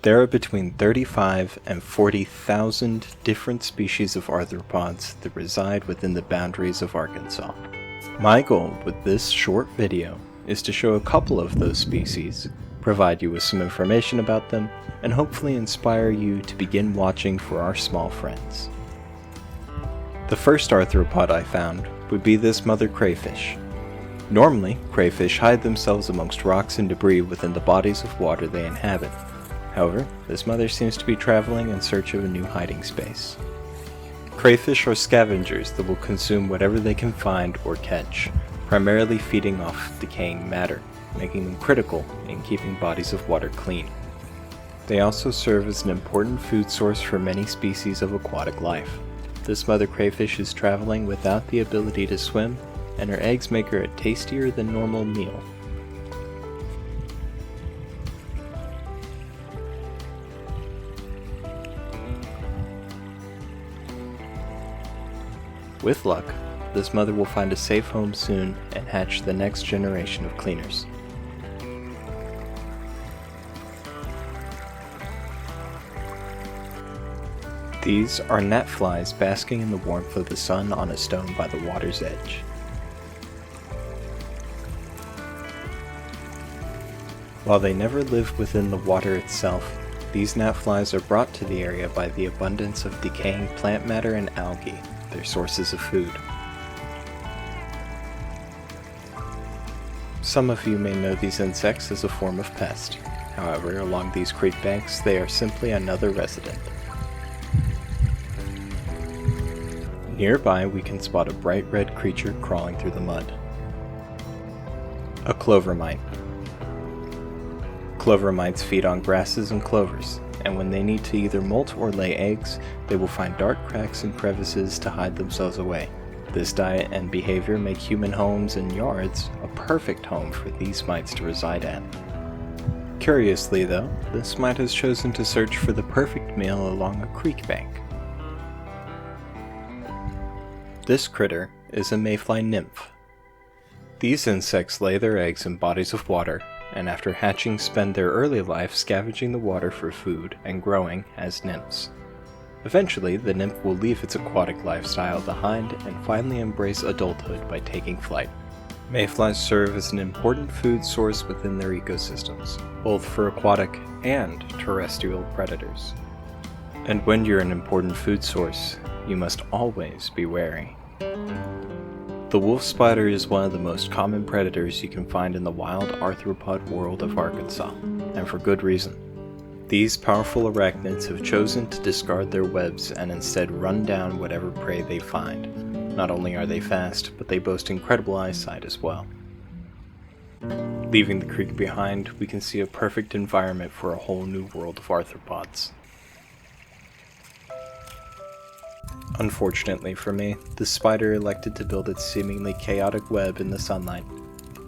There are between 35 and 40,000 different species of arthropods that reside within the boundaries of Arkansas. My goal with this short video is to show a couple of those species, provide you with some information about them, and hopefully inspire you to begin watching for our small friends. The first arthropod I found would be this mother crayfish. Normally, crayfish hide themselves amongst rocks and debris within the bodies of water they inhabit. However, this mother seems to be traveling in search of a new hiding space. Crayfish are scavengers that will consume whatever they can find or catch, primarily feeding off decaying matter, making them critical in keeping bodies of water clean. They also serve as an important food source for many species of aquatic life. This mother crayfish is traveling without the ability to swim, and her eggs make her a tastier than normal meal. With luck, this mother will find a safe home soon and hatch the next generation of cleaners. These are gnatflies basking in the warmth of the sun on a stone by the water's edge. While they never live within the water itself, these gnatflies are brought to the area by the abundance of decaying plant matter and algae, their sources of food. Some of you may know these insects as a form of pest. However, along these creek banks, they are simply another resident. Nearby, we can spot a bright red creature crawling through the mud. A clover mite. Clover mites feed on grasses and clovers, and when they need to either molt or lay eggs, they will find dark cracks and crevices to hide themselves away. This diet and behavior make human homes and yards a perfect home for these mites to reside at. Curiously though, this mite has chosen to search for the perfect meal along a creek bank. This critter is a mayfly nymph. These insects lay their eggs in bodies of water, and after hatching spend their early life scavenging the water for food and growing as nymphs. Eventually, the nymph will leave its aquatic lifestyle behind and finally embrace adulthood by taking flight. Mayflies serve as an important food source within their ecosystems, both for aquatic and terrestrial predators. And when you're an important food source, you must always be wary. The wolf spider is one of the most common predators you can find in the wild arthropod world of Arkansas, and for good reason. These powerful arachnids have chosen to discard their webs and instead run down whatever prey they find. Not only are they fast, but they boast incredible eyesight as well. Leaving the creek behind, we can see a perfect environment for a whole new world of arthropods. Unfortunately for me, the spider elected to build its seemingly chaotic web in the sunlight.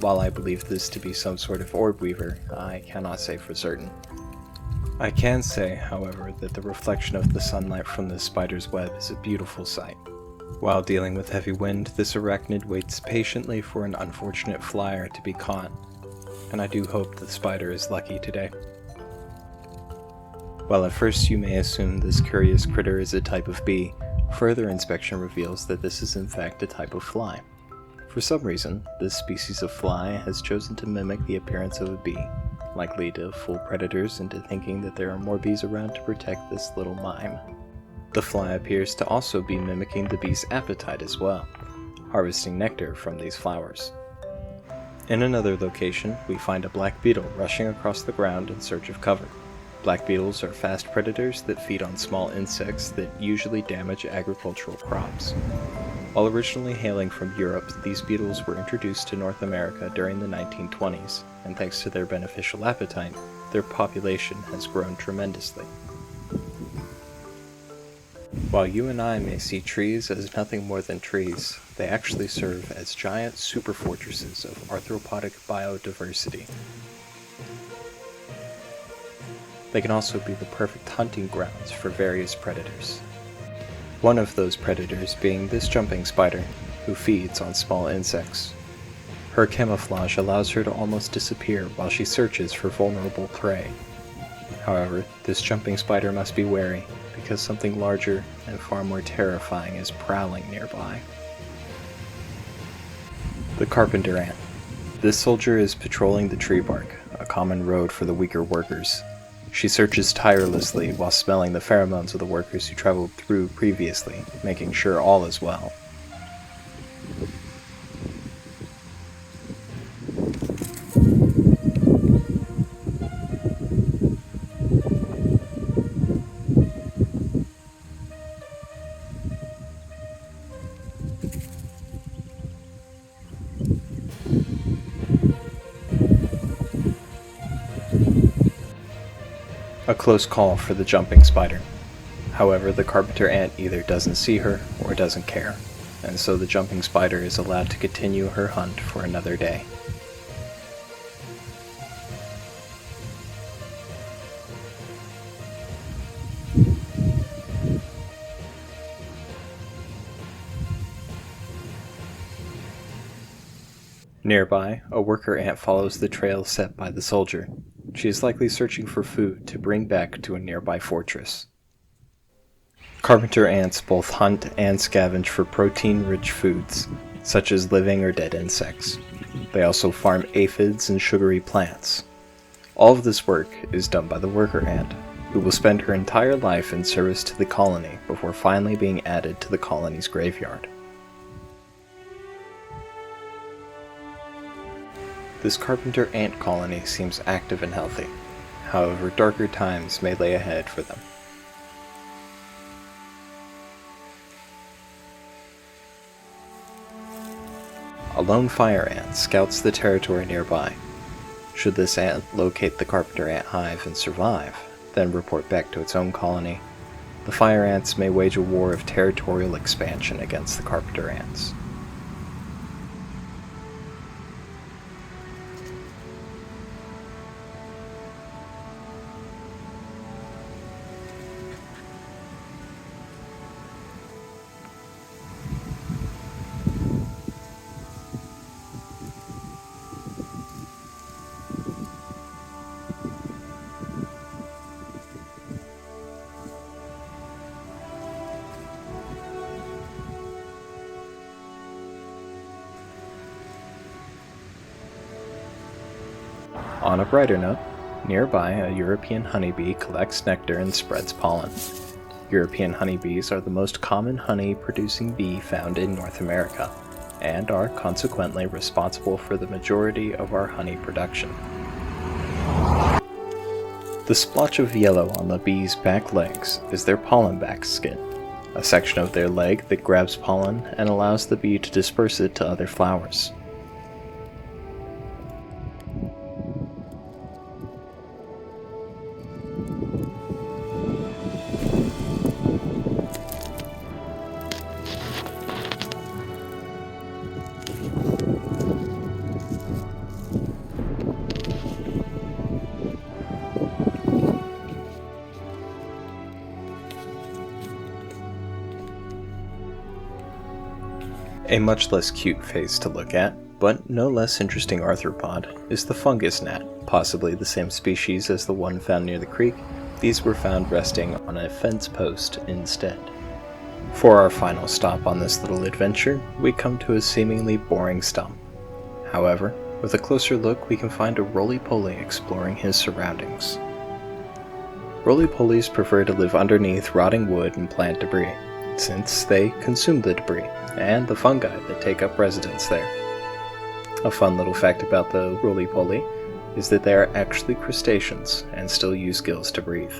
While I believe this to be some sort of orb weaver, I cannot say for certain. I can say, however, that the reflection of the sunlight from the spider's web is a beautiful sight. While dealing with heavy wind, this arachnid waits patiently for an unfortunate flyer to be caught, and I do hope the spider is lucky today. While at first you may assume this curious critter is a type of bee, further inspection reveals that this is in fact a type of fly. For some reason, this species of fly has chosen to mimic the appearance of a bee, likely to fool predators into thinking that there are more bees around to protect this little mime. The fly appears to also be mimicking the bee's appetite as well, harvesting nectar from these flowers. In another location, we find a black beetle rushing across the ground in search of cover. Black beetles are fast predators that feed on small insects that usually damage agricultural crops. While originally hailing from Europe, these beetles were introduced to North America during the 1920s, and thanks to their beneficial appetite, their population has grown tremendously. While you and I may see trees as nothing more than trees, they actually serve as giant superfortresses of arthropodic biodiversity. They can also be the perfect hunting grounds for various predators. One of those predators being this jumping spider, who feeds on small insects. Her camouflage allows her to almost disappear while she searches for vulnerable prey. However, this jumping spider must be wary, because something larger and far more terrifying is prowling nearby. The carpenter ant. This soldier is patrolling the tree bark, a common road for the weaker workers. She searches tirelessly while smelling the pheromones of the workers who traveled through previously, making sure all is well. A close call for the jumping spider. However, the carpenter ant either doesn't see her or doesn't care, and so the jumping spider is allowed to continue her hunt for another day. Nearby, a worker ant follows the trail set by the soldier. She is likely searching for food to bring back to a nearby fortress. Carpenter ants both hunt and scavenge for protein-rich foods, such as living or dead insects. They also farm aphids and sugary plants. All of this work is done by the worker ant, who will spend her entire life in service to the colony before finally being added to the colony's graveyard. This carpenter ant colony seems active and healthy. However, darker times may lay ahead for them. A lone fire ant scouts the territory nearby. Should this ant locate the carpenter ant hive and survive, then report back to its own colony, the fire ants may wage a war of territorial expansion against the carpenter ants. On a brighter note, nearby a European honeybee collects nectar and spreads pollen. European honeybees are the most common honey-producing bee found in North America, and are consequently responsible for the majority of our honey production. The splotch of yellow on the bee's back legs is their pollen back skin, a section of their leg that grabs pollen and allows the bee to disperse it to other flowers. A much less cute face to look at, but no less interesting arthropod, is the fungus gnat, possibly the same species as the one found near the creek. These were found resting on a fence post instead. For our final stop on this little adventure, we come to a seemingly boring stump. However, with a closer look we can find a roly-poly exploring his surroundings. Roly-polies prefer to live underneath rotting wood and plant debris, since they consume the debris and the fungi that take up residence there. A fun little fact about the roly-poly is that they are actually crustaceans and still use gills to breathe.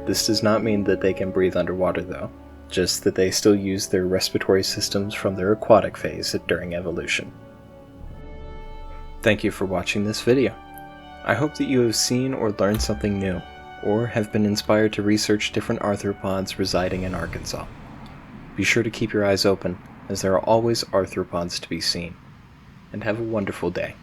This does not mean that they can breathe underwater though, just that they still use their respiratory systems from their aquatic phase during evolution. Thank you for watching this video. I hope that you have seen or learned something new, or have been inspired to research different arthropods residing in Arkansas. Be sure to keep your eyes open, as there are always arthropods to be seen. And have a wonderful day.